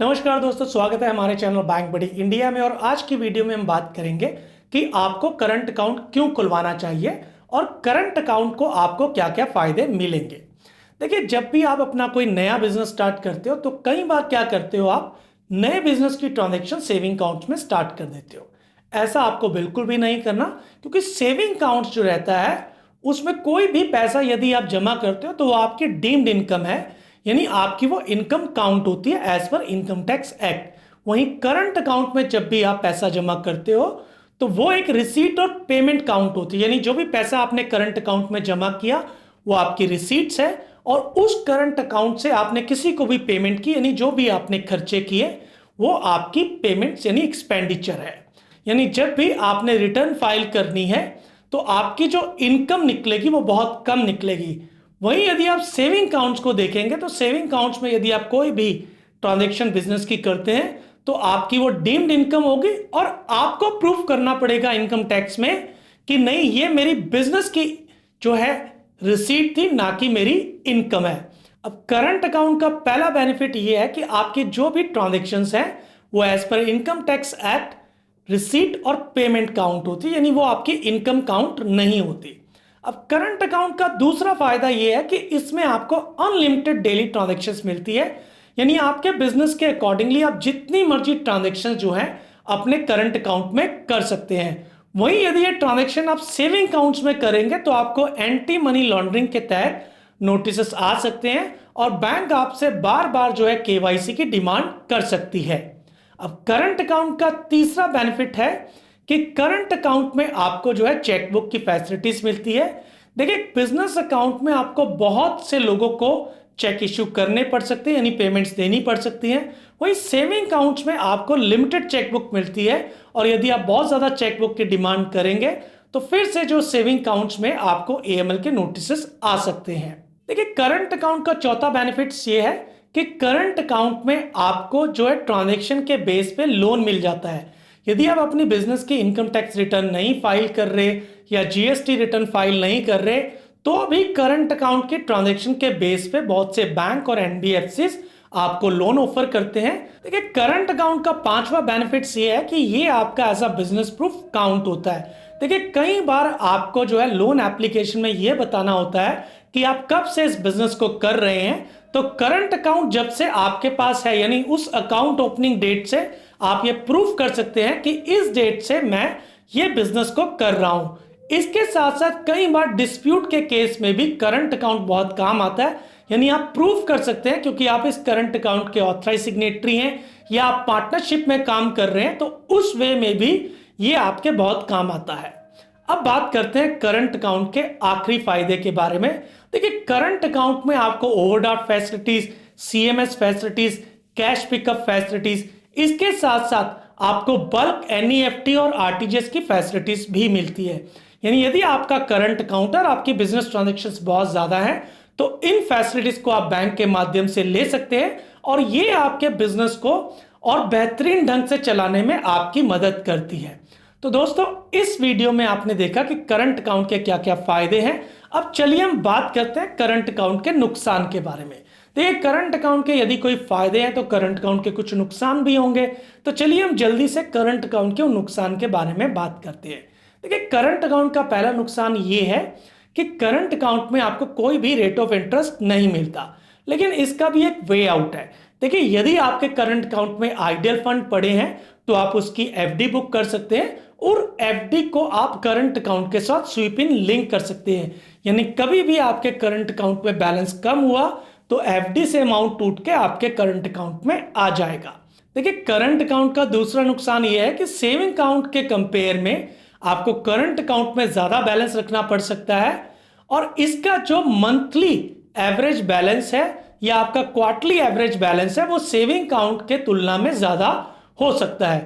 नमस्कार दोस्तों, स्वागत है हमारे चैनल बैंक बड़ी इंडिया में। और आज की वीडियो में हम बात करेंगे कि आपको करंट अकाउंट क्यों खुलवाना चाहिए और करंट अकाउंट को आपको क्या क्या फायदे मिलेंगे। देखिए, जब भी आप अपना कोई नया बिजनेस स्टार्ट करते हो तो कई बार क्या करते हो, आप नए बिजनेस की ट्रांजैक्शन सेविंग अकाउंट में स्टार्ट कर देते हो। ऐसा आपको बिल्कुल भी नहीं करना, क्योंकि सेविंग अकाउंट जो रहता है उसमें कोई भी पैसा यदि आप जमा करते हो तो वो आपकी डीम्ड इनकम है, यानी आपकी वो इनकम काउंट होती है as per income tax act. वहीं करंट अकाउंट में जब भी आप पैसा जमा करते हो तो वो एक रिसीट और पेमेंट काउंट होती है, यानी जो भी पैसा आपने करंट अकाउंट में जमा किया वो आपकी रिसीट्स है, और उस करंट अकाउंट से आपने किसी को भी पेमेंट की, यानी जो भी आपने खर्चे किए वो आपकी पेमेंट्स यानी एक्सपेंडिचर है। यानी जब भी आपने रिटर्न फाइल करनी है तो आपकी जो इनकम निकलेगी वो बहुत कम निकलेगी। वहीं यदि आप सेविंग अकाउंट्स को देखेंगे तो सेविंग अकाउंट्स में यदि आप कोई भी ट्रांजैक्शन बिजनेस की करते हैं तो आपकी वो डीम्ड इनकम होगी, और आपको प्रूफ करना पड़ेगा इनकम टैक्स में कि नहीं, ये मेरी बिजनेस की जो है रिसीट थी, ना कि मेरी इनकम है। अब करंट अकाउंट का पहला बेनिफिट ये है कि आपकी जो भी ट्रांजैक्शंस हैं वो as per income tax act receipt और पेमेंट काउंट होती है, यानी वो आपकी इनकम काउंट नहीं होती। अब करंट अकाउंट का दूसरा फायदा यह है कि इसमें आपको अनलिमिटेड डेली ट्रांजैक्शंस मिलती है, यानी आपके बिजनेस के अकॉर्डिंगली आप जितनी मर्जी ट्रांजैक्शंस जो है अपने करंट अकाउंट में कर सकते हैं। वहीं यदि ये ट्रांजैक्शन आप सेविंग अकाउंट्स में करेंगे तो आपको एंटी मनी लॉन्ड्रिंग के तहत नोटिस आ सकते हैं और बैंक आपसे बार बार जो है केवाईसी की डिमांड कर सकती है। अब करंट अकाउंट का तीसरा बेनिफिट है कि करंट अकाउंट में आपको जो है चेकबुक की फैसिलिटीज मिलती है। देखिए, बिजनेस अकाउंट में आपको बहुत से लोगों को चेक इश्यू करने पड़ सकते हैं, यानी पेमेंट्स देनी पड़ सकती हैं। वही सेविंग अकाउंट्स में आपको लिमिटेड चेकबुक मिलती है, और यदि आप बहुत ज्यादा चेकबुक की डिमांड करेंगे तो फिर से जो सेविंग अकाउंट्स में आपको एएमएल के नोटिस आ सकते हैं। देखिए, करंट अकाउंट का चौथा बेनिफिट ये है कि करंट अकाउंट में आपको जो है ट्रांजेक्शन के बेस पे लोन मिल जाता है। यदि आप अपनी बिजनेस की इनकम टैक्स रिटर्न नहीं फाइल कर रहे या जीएसटी रिटर्न फाइल नहीं कर रहे तो भी करंट अकाउंट के ट्रांजैक्शन के बेस पे बहुत से बैंक और एनबीएफसीज आपको लोन ऑफर करते हैं। देखिए, करंट अकाउंट का पांचवा बेनिफिट ये है कि ये आपका as a business proof count होता है। देखिए, कई बार आपको जो है लोन एप्लीकेशन में ये बताना होता है कि आप कब से इस बिजनेस को कर रहे हैं, तो करंट अकाउंट जब से आपके पास है, यानी उस अकाउंट ओपनिंग डेट से आप ये प्रूफ कर सकते हैं कि इस डेट से मैं ये बिजनेस को कर रहा हूं। इसके साथ साथ कई बार डिस्प्यूट के केस में भी करंट अकाउंट बहुत काम आता है, यानी आप प्रूफ कर सकते हैं क्योंकि आप इस करंट अकाउंट के ऑथराइज सिग्नेटरी हैं या आप पार्टनरशिप में काम कर रहे हैं, तो उस वे में भी ये आपके बहुत काम आता है। अब बात करते हैं करंट अकाउंट के आखिरी फायदे के बारे में। देखिए, करंट अकाउंट में आपको overdraft facilities, CMS facilities, cash pickup facilities, इसके साथ साथ आपको बल्क एनईएफटी और आरटीजीएस की फैसिलिटीज भी मिलती है। यानी यदि आपका करंट अकाउंट और आपकी बिजनेस ट्रांजैक्शंस बहुत ज्यादा है तो इन फैसिलिटीज को आप बैंक के माध्यम से ले सकते हैं, और ये आपके बिजनेस को और बेहतरीन ढंग से चलाने में आपकी मदद करती है। तो दोस्तों, इस वीडियो में आपने देखा कि करंट अकाउंट के क्या क्या फायदे हैं। अब चलिए हम बात करते हैं करंट अकाउंट के नुकसान के बारे में। देखिए, करंट अकाउंट के यदि कोई फायदे हैं तो करंट अकाउंट के कुछ नुकसान भी होंगे। तो चलिए हम जल्दी से करंट अकाउंट के नुकसान के बारे में बात करते हैं। देखिए, करंट अकाउंट का पहला नुकसान ये है कि करंट अकाउंट में आपको कोई भी रेट ऑफ इंटरेस्ट नहीं मिलता, लेकिन इसका भी एक वे आउट है। देखिए, यदि आपके करंट अकाउंट में आइडियल फंड पड़े हैं तो आप उसकी एफडी बुक कर सकते हैं, और एफडी को आप करंट अकाउंट के साथ स्वीप इन लिंक कर सकते हैं। यानी कभी भी आपके करंट अकाउंट में बैलेंस कम हुआ तो एफडी से अमाउंट टूट के आपके करंट अकाउंट में आ जाएगा। देखिए, करंट अकाउंट का दूसरा नुकसान यह है कि सेविंग अकाउंट के कंपेयर में आपको करंट अकाउंट में ज्यादा बैलेंस रखना पड़ सकता है, और इसका जो मंथली एवरेज बैलेंस है या आपका क्वार्टरली एवरेज बैलेंस है वो सेविंग अकाउंट के तुलना में ज्यादा हो सकता है।